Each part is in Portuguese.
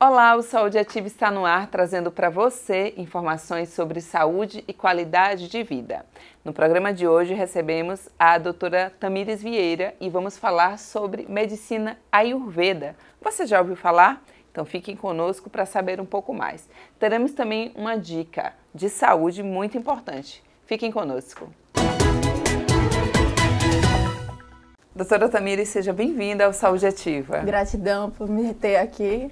Olá, o Saúde Ativa está no ar, trazendo para você informações sobre saúde e qualidade de vida. No programa de hoje recebemos a doutora Tamires Vieira e vamos falar sobre medicina Ayurveda. Você já ouviu falar? Então fiquem conosco para saber um pouco mais. Teremos também uma dica de saúde muito importante. Fiquem conosco. Doutora Tamires, seja bem-vinda ao Saúde Ativa. Gratidão por me ter aqui.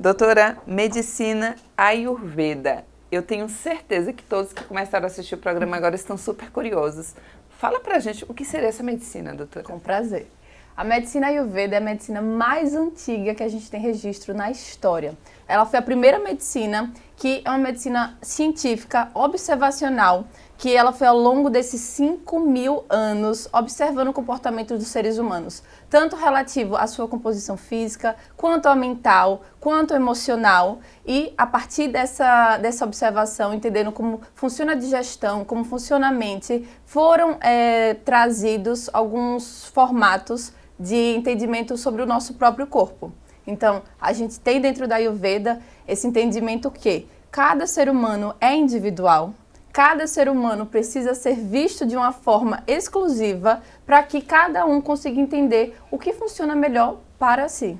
Doutora, medicina Ayurveda. Eu tenho certeza que todos que começaram a assistir o programa agora estão super curiosos. Fala pra gente o que seria essa medicina, doutora. Com prazer. A medicina Ayurveda é a medicina mais antiga que a gente tem registro na história. Ela foi a primeira medicina que é uma medicina científica, observacional, que ela foi ao longo desses 5.000 anos observando o comportamento dos seres humanos, tanto relativo à sua composição física, quanto ao mental, quanto ao emocional, e a partir dessa observação, entendendo como funciona a digestão, como funciona a mente, foram trazidos alguns formatos de entendimento sobre o nosso próprio corpo. Então, a gente tem dentro da Ayurveda esse entendimento que cada ser humano é individual, cada ser humano precisa ser visto de uma forma exclusiva para que cada um consiga entender o que funciona melhor para si.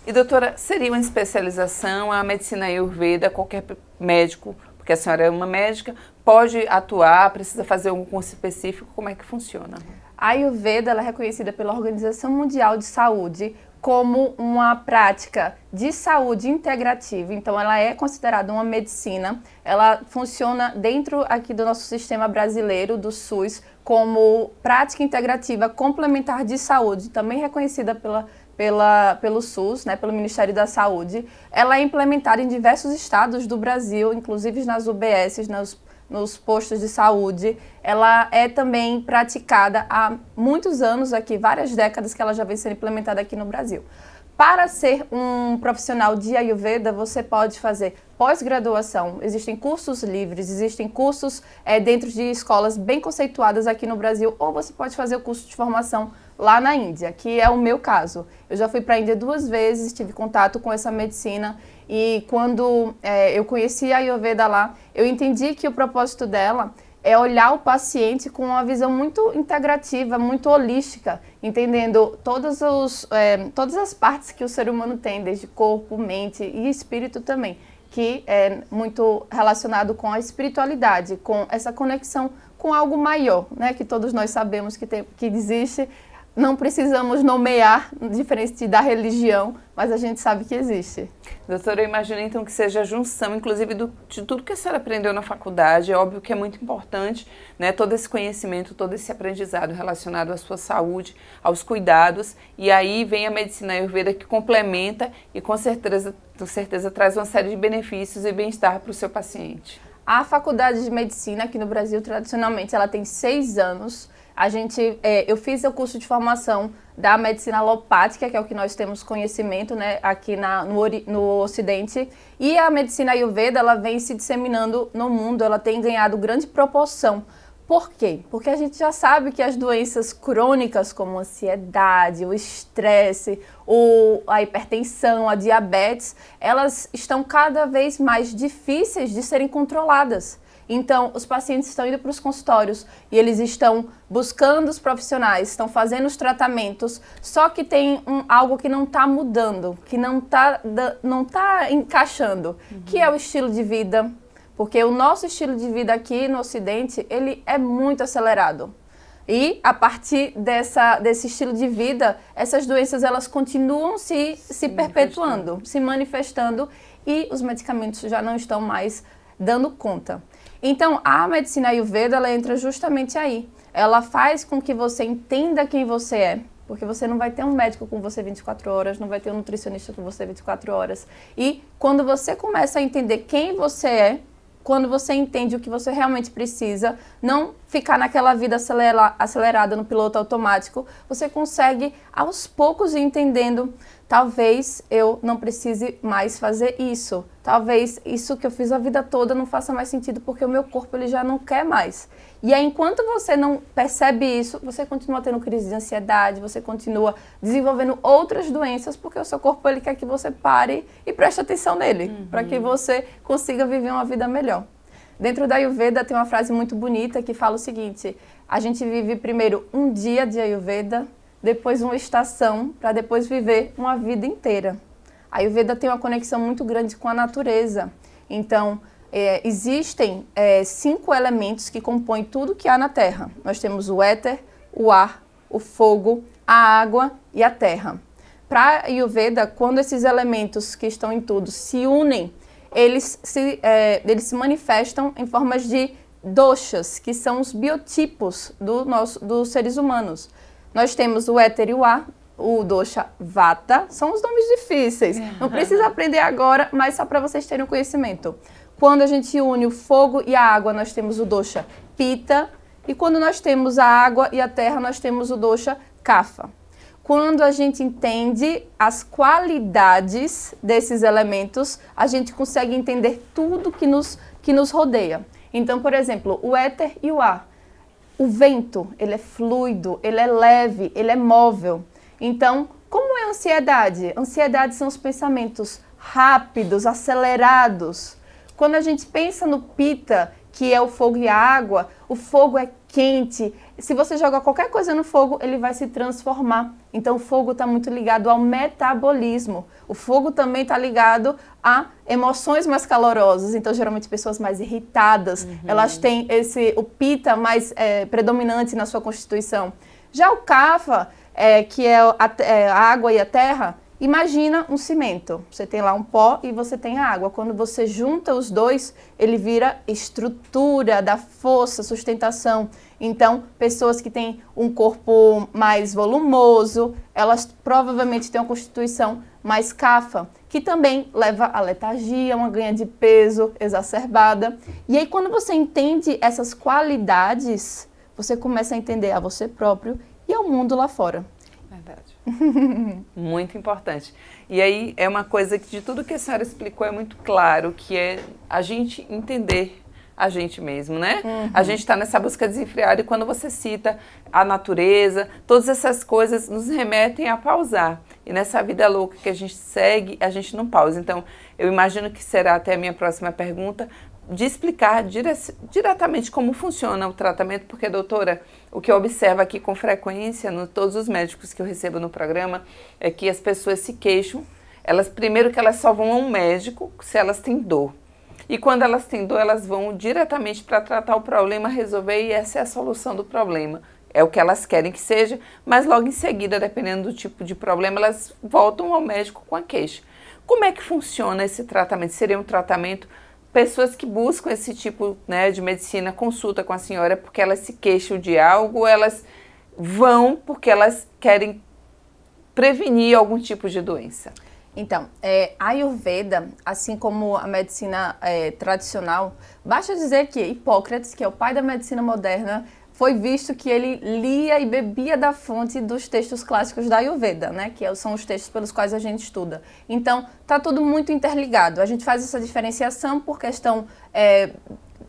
E doutora, seria uma especialização, a medicina Ayurveda, qualquer médico, porque a senhora é uma médica, pode atuar, precisa fazer um curso específico, como é que funciona? A Ayurveda ela é reconhecida pela Organização Mundial de Saúde como uma prática de saúde integrativa. Então, ela é considerada uma medicina, ela funciona dentro aqui do nosso sistema brasileiro, do SUS, como prática integrativa complementar de saúde, também reconhecida pelo SUS, né, pelo Ministério da Saúde. Ela é implementada em diversos estados do Brasil, inclusive nas UBSs, nos postos de saúde. Ela é também praticada há muitos anos aqui, várias décadas que ela já vem sendo implementada aqui no Brasil. Para ser um profissional de Ayurveda, você pode fazer pós-graduação, existem cursos livres, existem cursos dentro de escolas bem conceituadas aqui no Brasil, ou você pode fazer o curso de formação lá na Índia, que é o meu caso. Eu já fui para a Índia 2 vezes, tive contato com essa medicina e quando eu conheci a Ayurveda lá, eu entendi que o propósito dela é olhar o paciente com uma visão muito integrativa, muito holística, entendendo todas as partes que o ser humano tem, desde corpo, mente e espírito também, que é muito relacionado com a espiritualidade, com essa conexão com algo maior, né, que todos nós sabemos que existe. Não precisamos nomear, diferente da religião, mas a gente sabe que existe. Doutora, eu imagino então que seja a junção, inclusive, de tudo que a senhora aprendeu na faculdade. É óbvio que é muito importante, né, todo esse conhecimento, todo esse aprendizado relacionado à sua saúde, aos cuidados. E aí vem a medicina Ayurveda que complementa e com certeza traz uma série de benefícios e bem-estar para o seu paciente. A faculdade de medicina aqui no Brasil, tradicionalmente, ela tem 6 anos. Eu fiz o curso de formação da medicina alopática, que é o que nós temos conhecimento, né, aqui no Ocidente. E a medicina Ayurveda, ela vem se disseminando no mundo, ela tem ganhado grande proporção. Por quê? Porque a gente já sabe que as doenças crônicas, como a ansiedade, o estresse, a hipertensão, a diabetes, elas estão cada vez mais difíceis de serem controladas. Então, os pacientes estão indo para os consultórios e eles estão buscando os profissionais, estão fazendo os tratamentos, só que tem algo que não está mudando, que não tá encaixando, que é o estilo de vida. Porque o nosso estilo de vida aqui no Ocidente, ele é muito acelerado. E a partir desse estilo de vida, essas doenças elas continuam se perpetuando, se manifestando e os medicamentos já não estão mais dando conta. Então, a medicina Ayurveda, ela entra justamente aí. Ela faz com que você entenda quem você é, porque você não vai ter um médico com você 24 horas, não vai ter um nutricionista com você 24 horas. E quando você começa a entender quem você é, quando você entende o que você realmente precisa, não ficar naquela vida acelerada no piloto automático, você consegue aos poucos ir entendendo talvez eu não precise mais fazer isso. Talvez isso que eu fiz a vida toda não faça mais sentido porque o meu corpo ele já não quer mais. E aí, enquanto você não percebe isso, você continua tendo crise de ansiedade, você continua desenvolvendo outras doenças porque o seu corpo ele quer que você pare e preste atenção nele, para que você consiga viver uma vida melhor. Dentro da Ayurveda tem uma frase muito bonita que fala o seguinte: a gente vive primeiro um dia de Ayurveda, depois uma estação, para depois viver uma vida inteira. A Ayurveda tem uma conexão muito grande com a natureza. Então, existem 5 elementos que compõem tudo que há na Terra. Nós temos o éter, o ar, o fogo, a água e a terra. Para a Ayurveda, quando esses elementos que estão em tudo se unem, eles se manifestam em formas de doshas, que são os biotipos dos seres humanos. Nós temos o éter e o ar, o dosha vata, são os nomes difíceis. Não precisa aprender agora, mas só para vocês terem o conhecimento. Quando a gente une o fogo e a água, nós temos o dosha pitta. E quando nós temos a água e a terra, nós temos o dosha kapha. Quando a gente entende as qualidades desses elementos, a gente consegue entender tudo que nos rodeia. Então, por exemplo, o éter e o ar. O vento, ele é fluido, ele é leve, ele é móvel. Então, como é a ansiedade? Ansiedade são os pensamentos rápidos, acelerados. Quando a gente pensa no pitta, que é o fogo e a água, o fogo é quente. Se você jogar qualquer coisa no fogo, ele vai se transformar. Então, o fogo está muito ligado ao metabolismo. O fogo também está ligado a emoções mais calorosas. Então, geralmente, pessoas mais irritadas, elas têm o pitta mais predominante na sua constituição. Já o kapha, que é a água e a terra, imagina um cimento. Você tem lá um pó e você tem a água. Quando você junta os dois, ele vira estrutura, dá força, sustentação. Então, pessoas que têm um corpo mais volumoso, elas provavelmente têm uma constituição mais kapha, que também leva à letargia, uma ganha de peso exacerbada. E aí, quando você entende essas qualidades, você começa a entender a você próprio e ao mundo lá fora. Verdade. Muito importante. E aí é uma coisa que de tudo que a senhora explicou é muito claro, que é a gente entender a gente mesmo, né? A gente está nessa busca desenfreada e quando você cita a natureza, todas essas coisas nos remetem a pausar. E nessa vida louca que a gente segue, a gente não pausa. Então, eu imagino que será até a minha próxima pergunta, de explicar diretamente como funciona o tratamento, porque, doutora, o que eu observo aqui com frequência, todos os médicos que eu recebo no programa, é que as pessoas se queixam, primeiro que elas só vão a um médico se elas têm dor. E quando elas têm dor, elas vão diretamente para tratar o problema, resolver, e essa é a solução do problema. É o que elas querem que seja, mas logo em seguida, dependendo do tipo de problema, elas voltam ao médico com a queixa. Como é que funciona esse tratamento? Seria um tratamento... Pessoas que buscam esse tipo, né, de medicina, consulta com a senhora porque elas se queixam de algo, elas vão porque elas querem prevenir algum tipo de doença. Então, a Ayurveda, assim como a medicina tradicional, basta dizer que Hipócrates, que é o pai da medicina moderna, foi visto que ele lia e bebia da fonte dos textos clássicos da Ayurveda, né? Que são os textos pelos quais a gente estuda. Então, está tudo muito interligado. A gente faz essa diferenciação por questão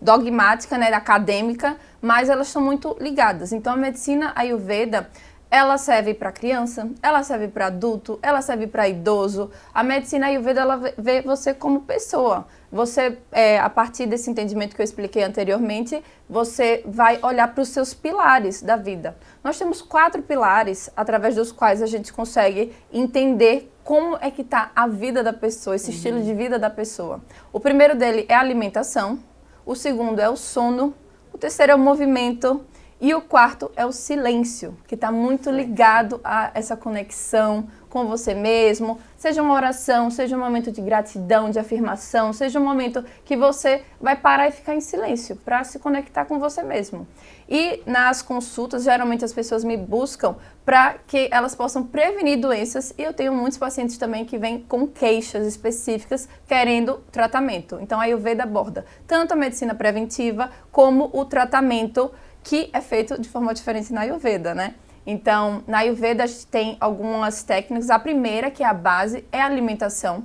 dogmática, né, acadêmica, mas elas estão muito ligadas. Então, a medicina Ayurveda, ela serve para criança, ela serve para adulto, ela serve para idoso. A medicina Ayurveda, ela vê você como pessoa. Você, a partir desse entendimento que eu expliquei anteriormente, você vai olhar para os seus pilares da vida. Nós temos 4 pilares através dos quais a gente consegue entender como é que está a vida da pessoa, esse estilo de vida da pessoa. O primeiro dele é a alimentação, o segundo é o sono, o terceiro é o movimento, e o quarto é o silêncio, que está muito ligado a essa conexão com você mesmo, seja uma oração, seja um momento de gratidão, de afirmação, seja um momento que você vai parar e ficar em silêncio para se conectar com você mesmo. E nas consultas, geralmente as pessoas me buscam para que elas possam prevenir doenças e eu tenho muitos pacientes também que vêm com queixas específicas querendo tratamento. Então a Ayurveda aborda tanto a medicina preventiva como o tratamento que é feito de forma diferente na Ayurveda, né? Então, na Ayurveda a gente tem algumas técnicas. A primeira, que é a base, é a alimentação.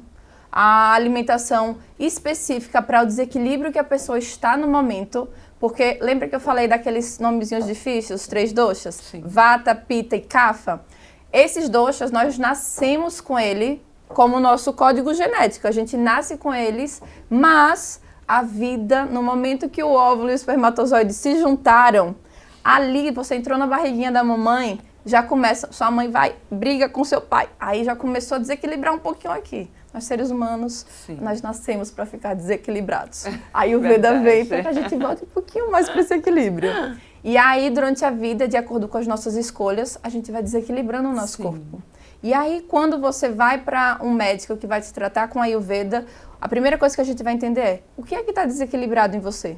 A alimentação específica para o desequilíbrio que a pessoa está no momento. Porque lembra que eu falei daqueles nomezinhos difíceis, os 3 doshas? Sim. Vata, Pitta e Kapha. Esses doshas, nós nascemos com ele como nosso código genético. A gente nasce com eles, mas a vida, no momento que o óvulo e o espermatozoide se juntaram, ali você entrou na barriguinha da mamãe, já começa, sua mãe vai, briga com seu pai. Aí já começou a desequilibrar um pouquinho aqui. Nós, seres humanos, sim, nós nascemos para ficar desequilibrados. Aí o Veda vem para que a gente volte um pouquinho mais para esse equilíbrio. E aí, durante a vida, de acordo com as nossas escolhas, a gente vai desequilibrando o nosso, sim, corpo. E aí, quando você vai para um médico que vai te tratar com a Ayurveda, a primeira coisa que a gente vai entender é o que é que está desequilibrado em você.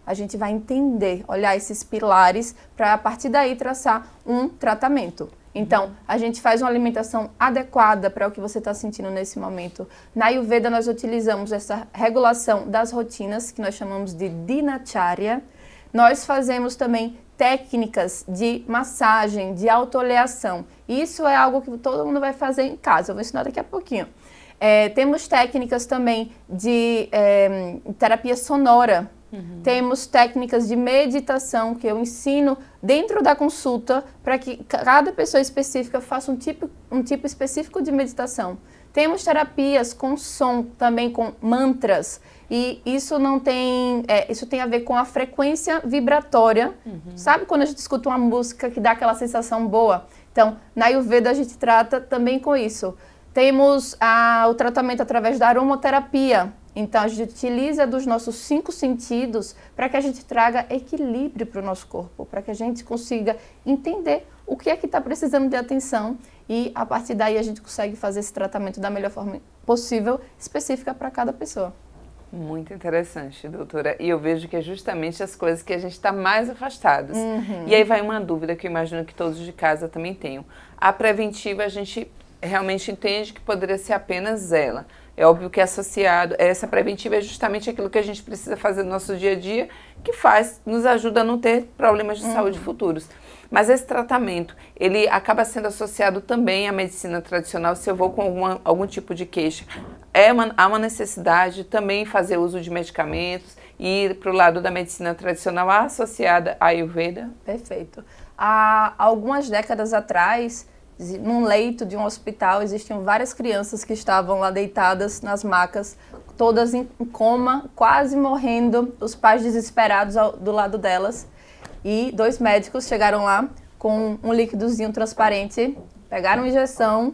A gente vai entender, olhar esses pilares para, a partir daí, traçar um tratamento. Então, a gente faz uma alimentação adequada para o que você está sentindo nesse momento. Na Ayurveda, nós utilizamos essa regulação das rotinas, que nós chamamos de Dinacharya. Nós fazemos também técnicas de massagem, de autoleação. Isso é algo que todo mundo vai fazer em casa, eu vou ensinar daqui a pouquinho. Temos técnicas também de terapia sonora. Temos técnicas de meditação que eu ensino dentro da consulta para que cada pessoa específica faça um tipo específico de meditação. Temos terapias com som, também com mantras, e isso não tem, isso tem a ver com a frequência vibratória. Sabe quando a gente escuta uma música que dá aquela sensação boa? Então, na Ayurveda a gente trata também com isso. Temos o tratamento através da aromaterapia. Então, a gente utiliza dos nossos 5 sentidos para que a gente traga equilíbrio para o nosso corpo, para que a gente consiga entender o que é que está precisando de atenção e, a partir daí, a gente consegue fazer esse tratamento da melhor forma possível, específica para cada pessoa. Muito interessante, doutora. E eu vejo que é justamente as coisas que a gente está mais afastados. E aí vai uma dúvida que eu imagino que todos de casa também tenham. A preventiva, a gente realmente entende que poderia ser apenas ela. É óbvio que associado, essa preventiva é justamente aquilo que a gente precisa fazer no nosso dia a dia, que nos ajuda a não ter problemas de saúde futuros. Mas esse tratamento, ele acaba sendo associado também à medicina tradicional, se eu vou com algum tipo de queixa. Há uma necessidade de também fazer uso de medicamentos e ir para o lado da medicina tradicional associada à Ayurveda? Perfeito. Há algumas décadas atrás, num leito de um hospital, existiam várias crianças que estavam lá deitadas nas macas, todas em coma, quase morrendo, os pais desesperados do lado delas. E 2 médicos chegaram lá com um líquidozinho transparente, pegaram uma injeção,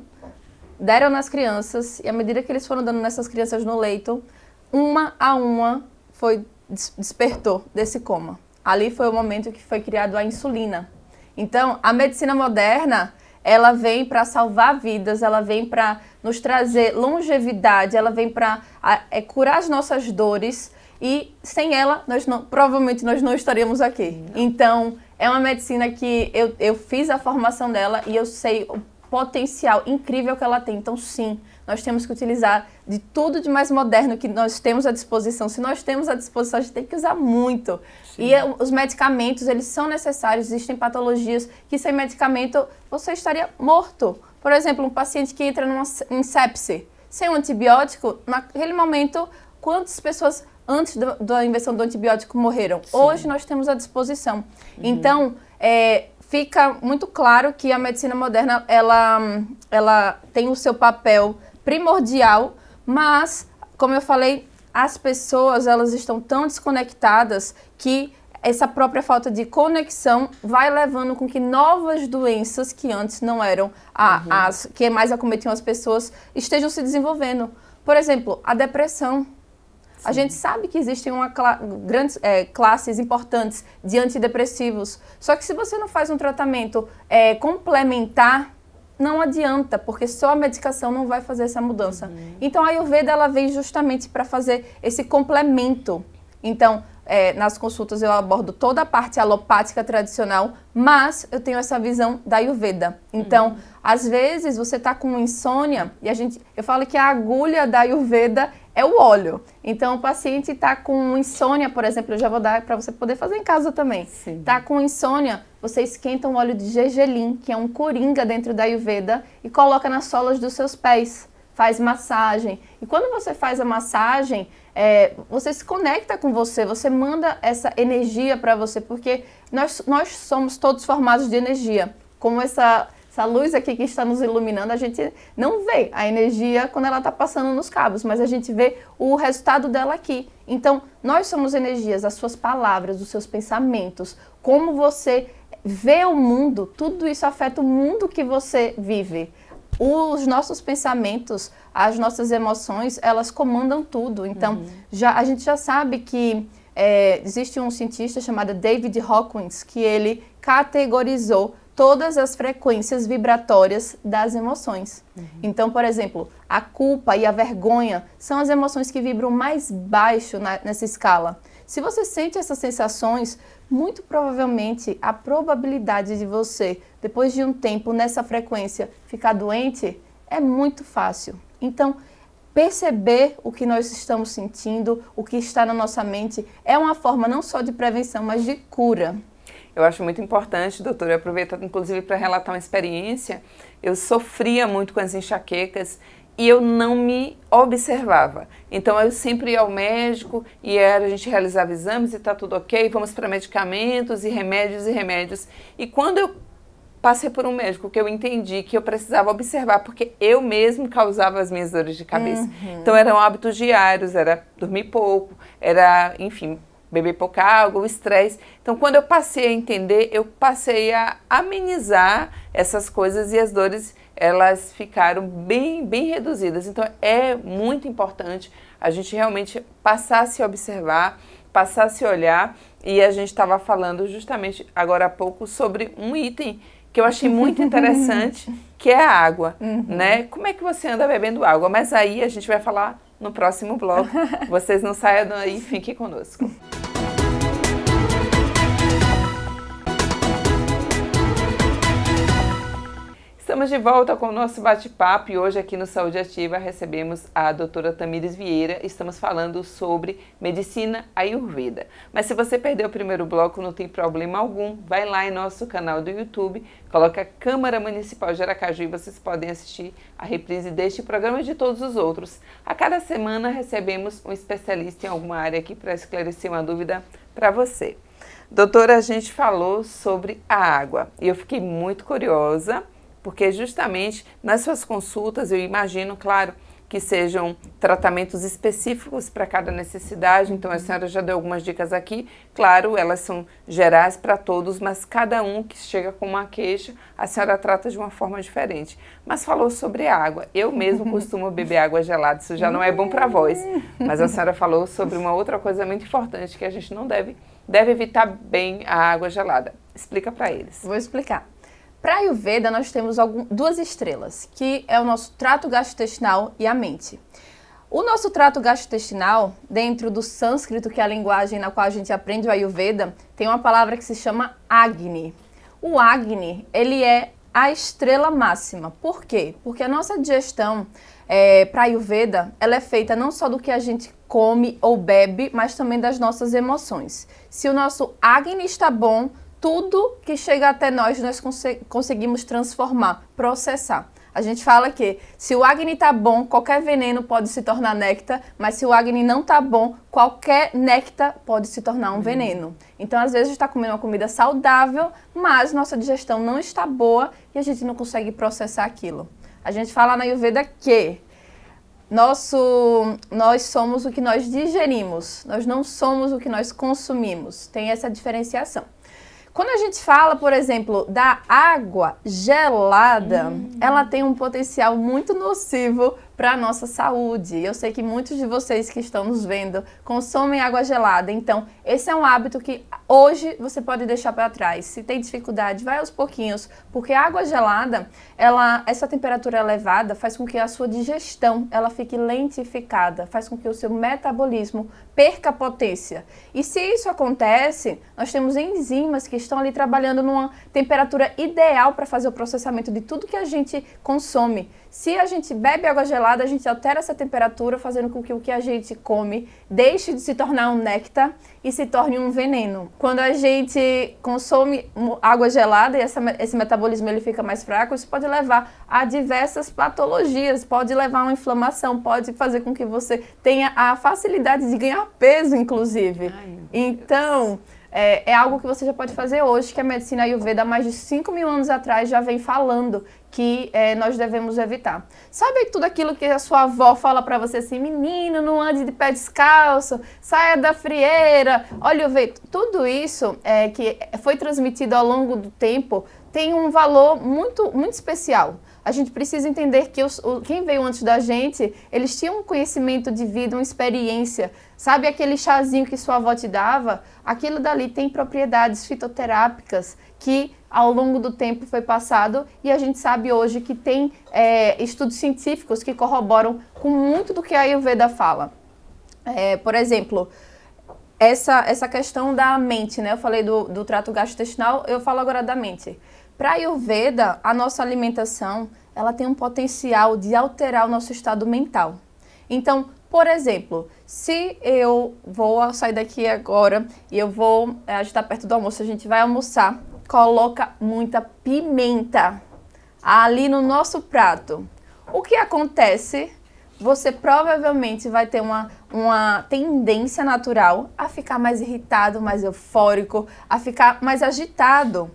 deram nas crianças, e à medida que eles foram dando nessas crianças no leito, uma a uma despertou desse coma. Ali foi o momento que foi criado a insulina. Então, a medicina moderna, ela vem para salvar vidas, ela vem para nos trazer longevidade, ela vem para curar as nossas dores, e sem ela, provavelmente nós não estaríamos aqui. Então, é uma medicina que eu fiz a formação dela e eu sei o potencial incrível que ela tem. Então, sim, nós temos que utilizar de tudo de mais moderno que nós temos à disposição. Se nós temos à disposição, a gente tem que usar muito. Sim. E os medicamentos, eles são necessários. Existem patologias que sem medicamento você estaria morto. Por exemplo, um paciente que entra em sepse, sem um antibiótico, naquele momento, quantas pessoas antes da invenção do antibiótico morreram? Sim. Hoje nós temos à disposição. Então, fica muito claro que a medicina moderna, ela tem o seu papel primordial, mas, como eu falei, as pessoas, elas estão tão desconectadas que essa própria falta de conexão vai levando com que novas doenças que antes não eram as que mais acometiam as pessoas estejam se desenvolvendo. Por exemplo, a depressão. Sim. A gente sabe que existem grandes classes importantes de antidepressivos, só que se você não faz um tratamento complementar, não adianta, porque só a medicação não vai fazer essa mudança. Então, a Ayurveda, ela vem justamente para fazer esse complemento. Então, nas consultas eu abordo toda a parte alopática tradicional, mas eu tenho essa visão da Ayurveda. Então, às vezes você está com insônia e eu falo que a agulha da Ayurveda é o óleo. Então, o paciente está com insônia, por exemplo, eu já vou dar para você poder fazer em casa também. Está com insônia, você esquenta um óleo de gergelim, que é um coringa dentro da Ayurveda, e coloca nas solas dos seus pés. Faz massagem. E quando você faz a massagem, você se conecta com você, você manda essa energia para você, porque nós somos todos formados de energia. Como essa luz aqui que está nos iluminando, a gente não vê a energia quando ela está passando nos cabos, mas a gente vê o resultado dela aqui. Então, nós somos energias, as suas palavras, os seus pensamentos, como você vê o mundo, tudo isso afeta o mundo que você vive. Os nossos pensamentos, as nossas emoções, elas comandam tudo. Então, a gente já sabe que existe um cientista chamado David Hawkins, que ele categorizou todas as frequências vibratórias das emoções. Então, por exemplo, a culpa e a vergonha são as emoções que vibram mais baixo nessa escala. Se você sente essas sensações, muito provavelmente a probabilidade de você, depois de um tempo nessa frequência, ficar doente é muito fácil. Então, perceber o que nós estamos sentindo, o que está na nossa mente, é uma forma não só de prevenção, mas de cura. Eu acho muito importante, doutora, eu aproveito inclusive para relatar uma experiência. Eu sofria muito com as enxaquecas e eu não me observava. Então eu sempre ia ao médico e a gente realizava exames e tá tudo ok, vamos para medicamentos e remédios e remédios. E quando eu passei por um médico que eu entendi que eu precisava observar, porque eu mesmo causava as minhas dores de cabeça. Então eram hábitos diários, era dormir pouco, era, enfim, beber pouca água, o estresse. Então, quando eu passei a entender, eu passei a amenizar essas coisas e as dores, elas ficaram bem reduzidas. Então, é muito importante a gente realmente passar a se observar, passar a se olhar. E a gente estava falando justamente agora há pouco sobre um item que eu achei muito interessante, que é a água, né? Como é que você anda bebendo água? Mas aí a gente vai falar no próximo bloco. Vocês não saiam daí, fiquem conosco. Estamos de volta com o nosso bate-papo e hoje aqui no Saúde Ativa recebemos a doutora Tamires Vieira. Estamos falando sobre medicina Ayurveda. Mas se você perdeu o primeiro bloco, não tem problema algum. Vai lá em nosso canal do YouTube, coloca Câmara Municipal de Aracaju e vocês podem assistir a reprise deste programa e de todos os outros. A cada semana recebemos um especialista em alguma área aqui para esclarecer uma dúvida para você. Doutora, a gente falou sobre a água e eu fiquei muito curiosa, porque justamente nas suas consultas, eu imagino, claro, que sejam tratamentos específicos para cada necessidade. Então, a senhora já deu algumas dicas aqui. Claro, elas são gerais para todos, mas cada um que chega com uma queixa, a senhora trata de uma forma diferente. Mas falou sobre água. Eu mesmo costumo beber água gelada, isso já não é bom para a voz. Mas a senhora falou sobre uma outra coisa muito importante, que a gente não deve evitar bem a água gelada. Explica para eles. Vou explicar. Para a Ayurveda, nós temos duas estrelas, que é o nosso trato gastrointestinal e a mente. O nosso trato gastrointestinal, dentro do sânscrito, que é a linguagem na qual a gente aprende o Ayurveda, tem uma palavra que se chama Agni. O Agni, ele é a estrela máxima. Por quê? Porque a nossa digestão para a Ayurveda, ela é feita não só do que a gente come ou bebe, mas também das nossas emoções. Se o nosso Agni está bom, tudo que chega até nós conseguimos transformar, processar. A gente fala que se o Agni está bom, qualquer veneno pode se tornar néctar, mas se o Agni não está bom, qualquer néctar pode se tornar um veneno. Então, às vezes, a gente está comendo uma comida saudável, mas nossa digestão não está boa e a gente não consegue processar aquilo. A gente fala na Ayurveda que nós somos o que nós digerimos, nós não somos o que nós consumimos. Tem essa diferenciação. Quando a gente fala, por exemplo, da água gelada, ela tem um potencial muito nocivo para a nossa saúde. Eu sei que muitos de vocês que estão nos vendo consomem água gelada, então esse é um hábito que hoje você pode deixar para trás. Se tem dificuldade, vai aos pouquinhos, porque a água gelada, essa temperatura elevada faz com que a sua digestão ela fique lentificada, faz com que o seu metabolismo perca a potência. E se isso acontece, nós temos enzimas que estão ali trabalhando numa temperatura ideal para fazer o processamento de tudo que a gente consome. Se a gente bebe água gelada, a gente altera essa temperatura, fazendo com que o que a gente come deixe de se tornar um néctar e se torne um veneno. Quando a gente consome água gelada e esse metabolismo ele fica mais fraco, isso pode levar a diversas patologias, pode levar a uma inflamação, pode fazer com que você tenha a facilidade de ganhar peso, inclusive. Então, é algo que você já pode fazer hoje, que a medicina Ayurveda, há mais de 5.000 anos atrás, já vem falando que nós devemos evitar. Sabe tudo aquilo que a sua avó fala para você assim, menino, não ande de pé descalço, saia da frieira, olha o vento. Tudo isso que foi transmitido ao longo do tempo tem um valor muito, muito especial. A gente precisa entender que quem veio antes da gente, eles tinham um conhecimento de vida, uma experiência. Sabe aquele chazinho que sua avó te dava? Aquilo dali tem propriedades fitoterápicas que ao longo do tempo foi passado e a gente sabe hoje que tem estudos científicos que corroboram com muito do que a Ayurveda fala. Por exemplo, essa questão da mente, né? Eu falei do trato gastrointestinal, eu falo agora da mente. Para a Ayurveda, a nossa alimentação, ela tem um potencial de alterar o nosso estado mental. Então, por exemplo, se eu vou sair daqui agora e a gente está perto do almoço, a gente vai almoçar, coloca muita pimenta ali no nosso prato. O que acontece? Você provavelmente vai ter uma tendência natural a ficar mais irritado, mais eufórico, a ficar mais agitado.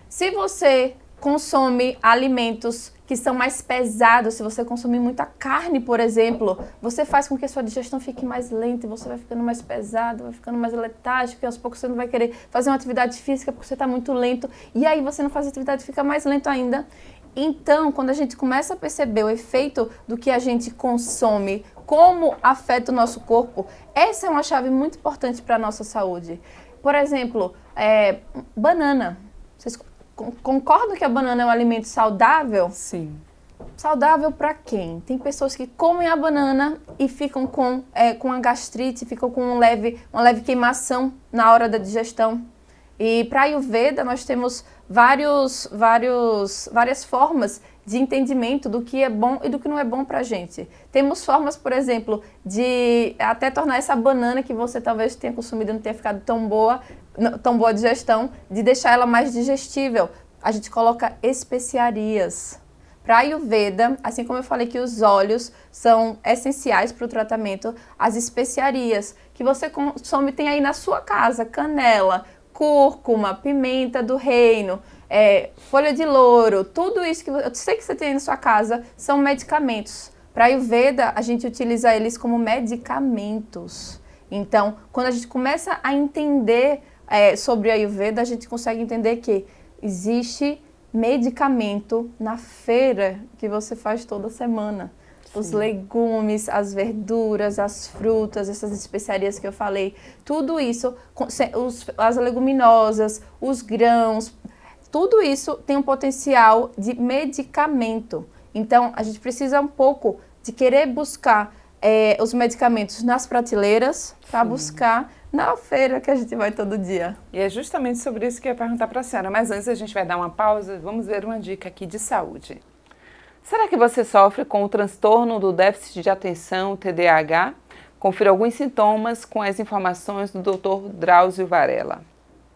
Se você consome alimentos que são mais pesados, se você consumir muita carne, por exemplo, você faz com que a sua digestão fique mais lenta e você vai ficando mais pesado, vai ficando mais letárgico, e aos poucos você não vai querer fazer uma atividade física porque você está muito lento, e aí você não faz atividade e fica mais lento ainda. Então, quando a gente começa a perceber o efeito do que a gente consome, como afeta o nosso corpo, essa é uma chave muito importante para a nossa saúde. Por exemplo, banana. Vocês concordam que a banana é um alimento saudável? Sim. Saudável para quem? Tem pessoas que comem a banana e ficam com a gastrite, ficam com uma leve queimação na hora da digestão. E para a Ayurveda nós temos várias formas de entendimento do que é bom e do que não é bom para a gente. Temos formas, por exemplo, de até tornar essa banana que você talvez tenha consumido e não tenha ficado tão boa digestão, de deixar ela mais digestível. A gente coloca especiarias. Para a Ayurveda, assim como eu falei que os óleos são essenciais para o tratamento, as especiarias que você consome tem aí na sua casa, canela, cúrcuma, pimenta do reino, folha de louro, tudo isso que eu sei que você tem aí na sua casa são medicamentos. Para a Ayurveda, a gente utiliza eles como medicamentos. Então, quando a gente começa a entender sobre a Ayurveda, a gente consegue entender que existe medicamento na feira que você faz toda semana. Sim. Os legumes, as verduras, as frutas, essas especiarias que eu falei, tudo isso, as leguminosas, os grãos, tudo isso tem um potencial de medicamento. Então, a gente precisa um pouco de querer buscar os medicamentos nas prateleiras para buscar na feira que a gente vai todo dia. E é justamente sobre isso que eu ia perguntar para a senhora, mas antes a gente vai dar uma pausa, vamos ver uma dica aqui de saúde. Será que você sofre com o transtorno do déficit de atenção, TDAH? Confira alguns sintomas com as informações do Dr. Drauzio Varela.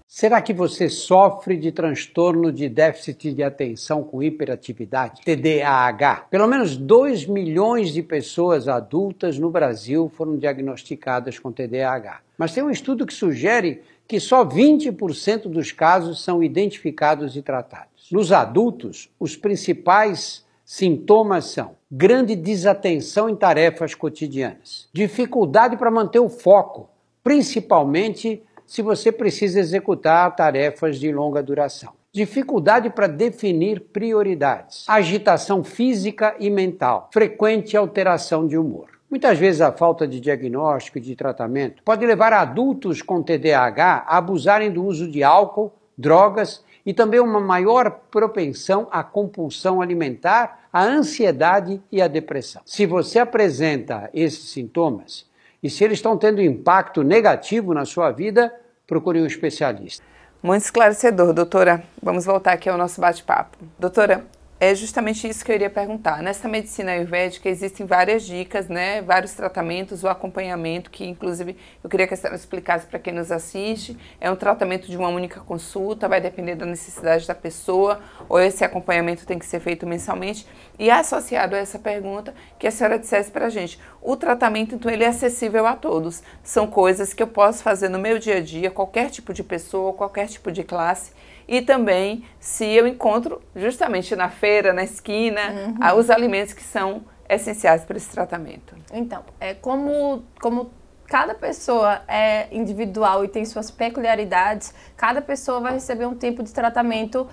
Será que você sofre de transtorno de déficit de atenção com hiperatividade, TDAH? Pelo menos 2 milhões de pessoas adultas no Brasil foram diagnosticadas com TDAH. Mas tem um estudo que sugere que só 20% dos casos são identificados e tratados. Nos adultos, os principais sintomas são grande desatenção em tarefas cotidianas, dificuldade para manter o foco, principalmente se você precisa executar tarefas de longa duração. Dificuldade para definir prioridades, agitação física e mental, frequente alteração de humor. Muitas vezes a falta de diagnóstico e de tratamento pode levar adultos com TDAH a abusarem do uso de álcool, drogas e também uma maior propensão à compulsão alimentar, à ansiedade e à depressão. Se você apresenta esses sintomas, E se eles estão tendo impacto negativo na sua vida, procure um especialista. Muito esclarecedor, doutora. Vamos voltar aqui ao nosso bate-papo. Doutora, é justamente isso que eu iria perguntar. Nessa medicina ayurvédica existem várias dicas, né? Vários tratamentos, o acompanhamento, que inclusive eu queria que a senhora explicasse para quem nos assiste. É um tratamento de uma única consulta, vai depender da necessidade da pessoa, ou esse acompanhamento tem que ser feito mensalmente. E associado a essa pergunta, que a senhora dissesse para a gente, o tratamento, então, ele é acessível a todos. São coisas que eu posso fazer no meu dia a dia, qualquer tipo de pessoa, qualquer tipo de classe. E também, se eu encontro justamente na feira, na esquina, os alimentos que são essenciais para esse tratamento. Então, como cada pessoa é individual e tem suas peculiaridades, cada pessoa vai receber um tempo de tratamento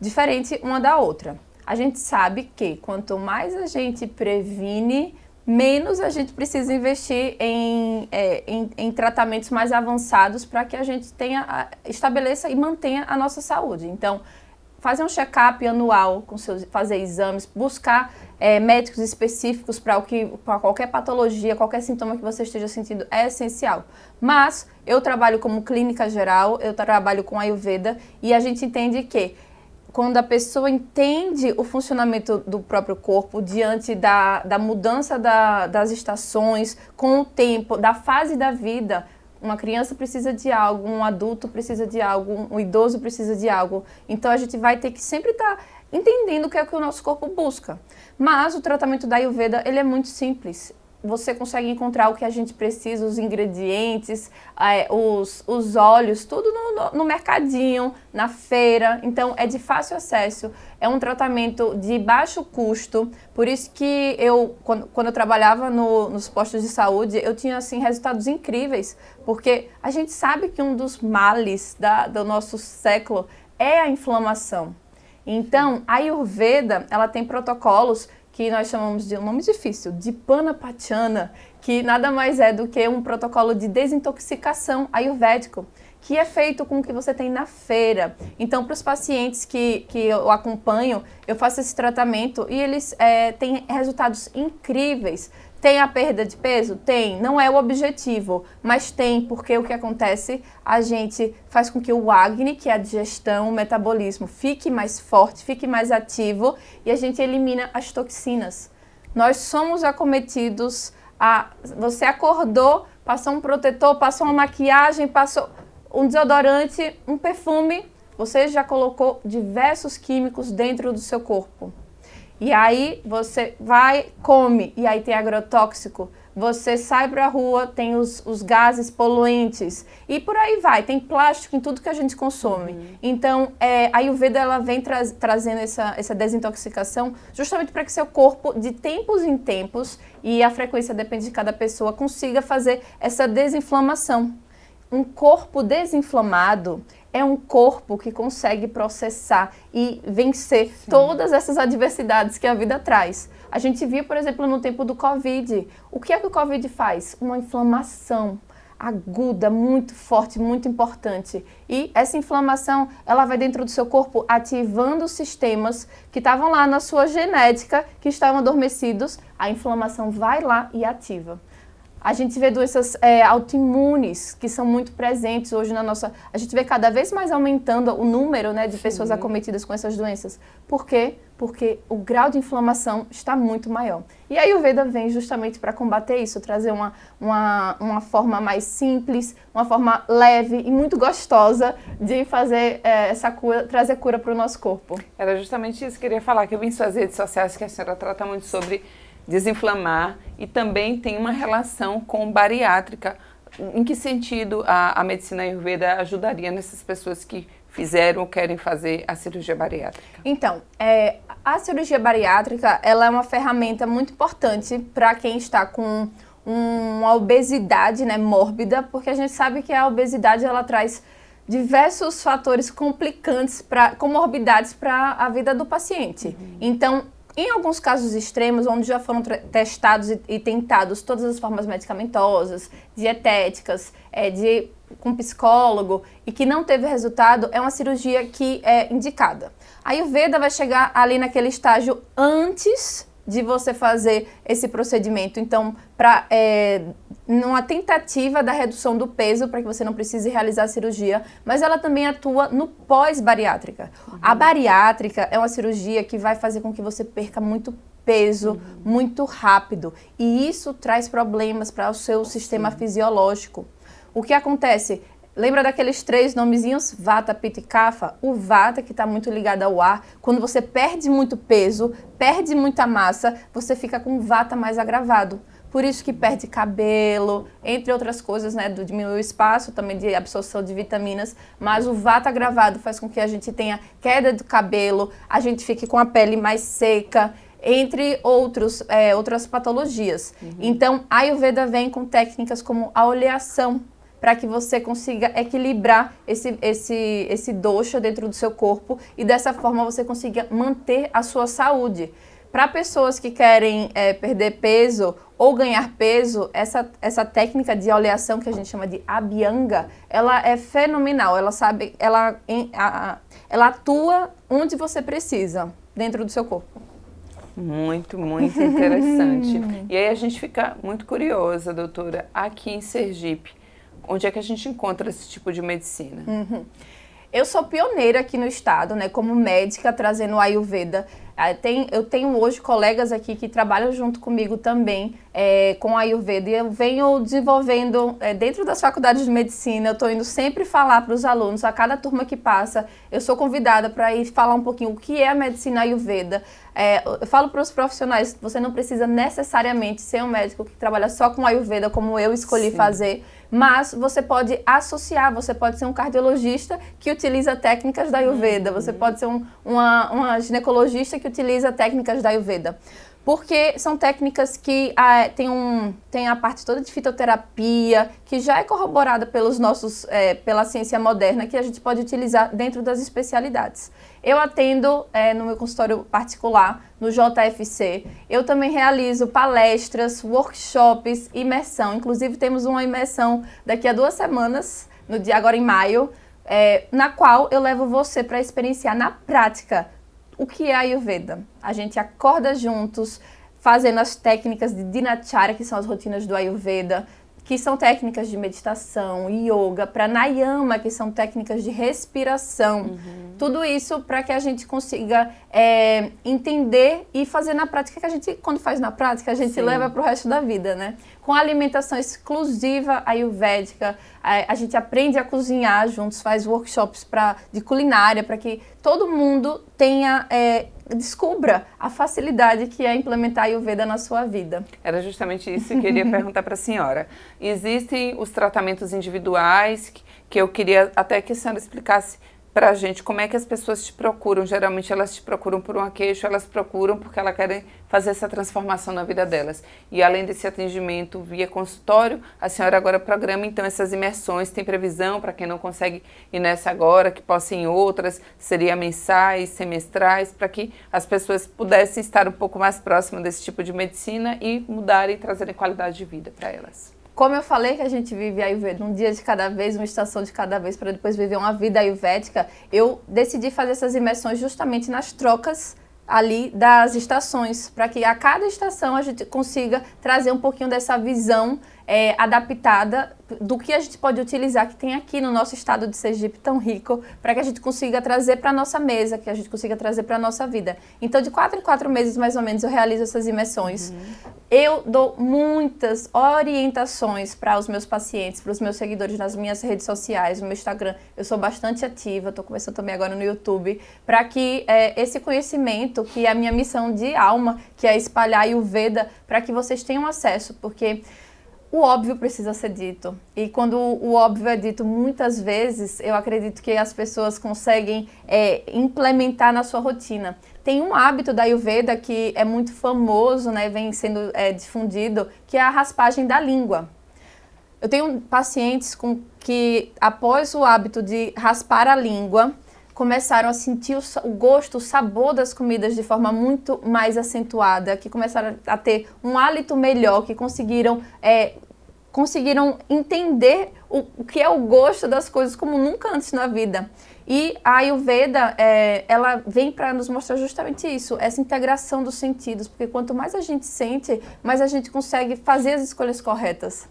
diferente uma da outra. A gente sabe que quanto mais a gente previne, menos a gente precisa investir em tratamentos mais avançados para que a gente estabeleça e mantenha a nossa saúde. Então, fazer um check-up anual, fazer exames, buscar médicos específicos para qualquer patologia, qualquer sintoma que você esteja sentindo é essencial. Mas eu trabalho como clínica geral, eu trabalho com Ayurveda e a gente entende que quando a pessoa entende o funcionamento do próprio corpo diante da mudança das estações, com o tempo, da fase da vida, uma criança precisa de algo, um adulto precisa de algo, um idoso precisa de algo. Então a gente vai ter que sempre estar entendendo o que é que o nosso corpo busca. Mas o tratamento da Ayurveda, ele é muito simples. Você consegue encontrar o que a gente precisa, os ingredientes, os óleos, tudo no mercadinho, na feira. Então, é de fácil acesso, é um tratamento de baixo custo. Por isso que quando eu trabalhava nos postos de saúde, eu tinha assim, resultados incríveis. Porque a gente sabe que um dos males do nosso século é a inflamação. Então, a Ayurveda, ela tem protocolos que nós chamamos de um nome difícil, de Panapachana, que nada mais é do que um protocolo de desintoxicação ayurvédico, que é feito com o que você tem na feira. Então, para os pacientes que eu acompanho, eu faço esse tratamento e eles têm resultados incríveis. Tem a perda de peso? Tem. Não é o objetivo, mas tem, porque o que acontece? A gente faz com que o Agni, que é a digestão, o metabolismo, fique mais forte, fique mais ativo e a gente elimina as toxinas. Nós somos acometidos você acordou, passou um protetor, passou uma maquiagem, passou um desodorante, um perfume, você já colocou diversos químicos dentro do seu corpo. E aí você vai, come, e aí tem agrotóxico. Você sai para a rua, tem os gases poluentes e por aí vai. Tem plástico em tudo que a gente consome. Então, a Ayurveda ela vem trazendo essa desintoxicação justamente para que seu corpo, de tempos em tempos, e a frequência depende de cada pessoa, consiga fazer essa desinflamação. Um corpo desinflamado é um corpo que consegue processar e vencer todas essas adversidades que a vida traz. A gente viu, por exemplo, no tempo do Covid. O que é que o Covid faz? Uma inflamação aguda, muito forte, muito importante. E essa inflamação, ela vai dentro do seu corpo ativando os sistemas que estavam lá na sua genética, que estavam adormecidos. A inflamação vai lá e ativa. A gente vê doenças autoimunes que são muito presentes hoje na nossa... A gente vê cada vez mais aumentando o número, né, de pessoas acometidas com essas doenças. Por quê? Porque o grau de inflamação está muito maior. E a Ayurveda vem justamente para combater isso, trazer uma forma mais simples, uma forma leve e muito gostosa de fazer essa cura, trazer cura para o nosso corpo. Era justamente isso que eu queria falar, que eu vi em suas redes sociais que a senhora trata muito sobre desinflamar e também tem uma relação com bariátrica. Em que sentido a medicina Ayurveda ajudaria nessas pessoas que fizeram ou querem fazer a cirurgia bariátrica? Então, a cirurgia bariátrica ela é uma ferramenta muito importante para quem está com uma obesidade, né, mórbida, porque a gente sabe que a obesidade ela traz diversos fatores complicantes, comorbidades para a vida do paciente. Então, em alguns casos extremos, onde já foram testados e tentados todas as formas medicamentosas, dietéticas, com psicólogo, e que não teve resultado, é uma cirurgia que é indicada. A Ayurveda vai chegar ali naquele estágio antes de você fazer esse procedimento. Então, numa tentativa da redução do peso, para que você não precise realizar a cirurgia, mas ela também atua no pós-bariátrica. A bariátrica é uma cirurgia que vai fazer com que você perca muito peso, muito rápido. E isso traz problemas para o seu sistema fisiológico. O que acontece? Lembra daqueles 3 nomezinhos? Vata, Pitta e Kapha? O Vata, que está muito ligado ao ar, quando você perde muito peso, perde muita massa, você fica com o Vata mais agravado. Por isso que perde cabelo, entre outras coisas, né? Diminui o espaço também de absorção de vitaminas, mas o Vata agravado faz com que a gente tenha queda do cabelo, a gente fique com a pele mais seca, entre outras patologias. Então, a Ayurveda vem com técnicas como a oleação, para que você consiga equilibrar esse dosha dentro do seu corpo e dessa forma você consiga manter a sua saúde. Para pessoas que querem perder peso ou ganhar peso, essa técnica de oleação que a gente chama de Abhyanga, ela é fenomenal. Ela atua onde você precisa, dentro do seu corpo. Muito, muito interessante. E aí a gente fica muito curiosa, doutora, aqui em Sergipe, onde é que a gente encontra esse tipo de medicina? Eu sou pioneira aqui no estado, né, como médica, trazendo o Ayurveda. Eu tenho hoje colegas aqui que trabalham junto comigo também com a Ayurveda e eu venho desenvolvendo dentro das faculdades de medicina. Eu estou indo sempre falar para os alunos, a cada turma que passa, eu sou convidada para ir falar um pouquinho o que é a medicina Ayurveda. Eu falo para os profissionais, você não precisa necessariamente ser um médico que trabalha só com Ayurveda, como eu escolhi fazer, mas você pode associar, você pode ser um cardiologista que utiliza técnicas da Ayurveda, você pode ser uma ginecologista que utiliza técnicas da Ayurveda. Porque são técnicas que tem a parte toda de fitoterapia, que já é corroborada pela ciência moderna, que a gente pode utilizar dentro das especialidades. Eu atendo no meu consultório particular, no JFC. Eu também realizo palestras, workshops, imersão. Inclusive, temos uma imersão daqui a 2 semanas, agora em maio, na qual eu levo você para experienciar na prática o que é a Ayurveda. A gente acorda juntos, fazendo as técnicas de Dinacharya, que são as rotinas do Ayurveda, que são técnicas de meditação, yoga, pranayama, que são técnicas de respiração. Tudo isso para que a gente consiga entender e fazer na prática, que a gente, quando faz na prática, a gente leva para o resto da vida, né? Com alimentação exclusiva ayurvédica, a gente aprende a cozinhar juntos, faz workshops de culinária, para que todo mundo descubra a facilidade que é implementar a Ayurveda na sua vida. Era justamente isso que eu queria perguntar para a senhora. Existem os tratamentos individuais que eu queria até que a senhora explicasse para a gente como é que as pessoas te procuram. Geralmente elas te procuram por uma queixa, elas procuram porque elas querem fazer essa transformação na vida delas. E além desse atendimento via consultório, a senhora agora programa então essas imersões. Tem previsão para quem não consegue ir nessa agora, que possa ir em outras, seria mensais, semestrais, para que as pessoas pudessem estar um pouco mais próximas desse tipo de medicina e mudarem e trazerem qualidade de vida para elas. Como eu falei que a gente vive a Ayurveda um dia de cada vez, uma estação de cada vez, para depois viver uma vida ayurvédica, eu decidi fazer essas imersões justamente nas trocas ali das estações, para que a cada estação a gente consiga trazer um pouquinho dessa visão adaptada do que a gente pode utilizar, que tem aqui no nosso estado de Sergipe tão rico, para que a gente consiga trazer para a nossa mesa, que a gente consiga trazer para a nossa vida. Então, de 4 em 4 meses, mais ou menos, eu realizo essas imersões. Eu dou muitas orientações para os meus pacientes, para os meus seguidores nas minhas redes sociais, no meu Instagram. Eu sou bastante ativa, estou começando também agora no YouTube, para que esse conhecimento, que é a minha missão de alma, que é espalhar a Ayurveda, para que vocês tenham acesso, porque o óbvio precisa ser dito. E quando o óbvio é dito muitas vezes, eu acredito que as pessoas conseguem implementar na sua rotina. Tem um hábito da Ayurveda que é muito famoso, né, vem sendo difundido, que é a raspagem da língua. Eu tenho pacientes que, após o hábito de raspar a língua, começaram a sentir o gosto, o sabor das comidas de forma muito mais acentuada, que começaram a ter um hálito melhor, que conseguiram conseguiram entender o que é o gosto das coisas como nunca antes na vida. E a Ayurveda, ela vem para nos mostrar justamente isso, essa integração dos sentidos, porque quanto mais a gente sente, mais a gente consegue fazer as escolhas corretas.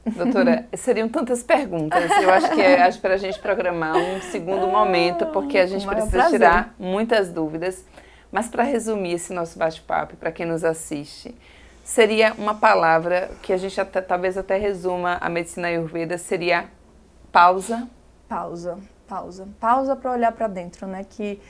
Doutora, seriam tantas perguntas, eu acho que é para a gente programar um segundo momento, porque a gente precisa tirar muitas dúvidas, mas para resumir esse nosso bate-papo, para quem nos assiste, seria uma palavra que a gente talvez até resuma a medicina Ayurveda, seria pausa. Pausa para olhar para dentro, né? Que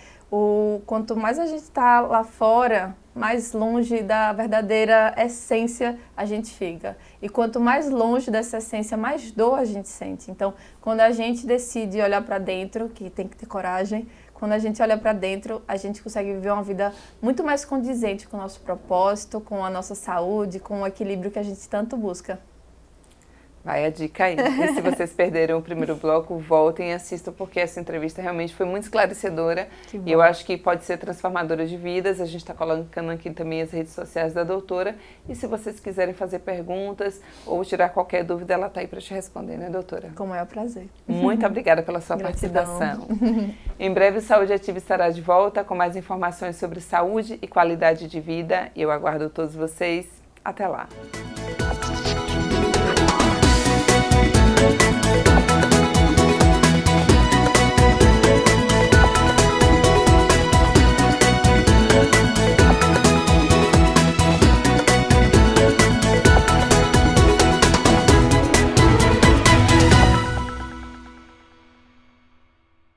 quanto mais a gente está lá fora, mais longe da verdadeira essência a gente fica. E quanto mais longe dessa essência, mais dor a gente sente. Então, quando a gente decide olhar para dentro, que tem que ter coragem, quando a gente olha para dentro, a gente consegue viver uma vida muito mais condizente com o nosso propósito, com a nossa saúde, com o equilíbrio que a gente tanto busca. Vai a dica aí. E se vocês perderam o primeiro bloco, voltem e assistam, porque essa entrevista realmente foi muito esclarecedora. E eu acho que pode ser transformadora de vidas. A gente está colocando aqui também as redes sociais da doutora. E se vocês quiserem fazer perguntas ou tirar qualquer dúvida, ela está aí para te responder, né, doutora? Com o maior prazer. Muito obrigada pela sua participação. Em breve, o Saúde Ativa estará de volta com mais informações sobre saúde e qualidade de vida. E eu aguardo todos vocês. Até lá.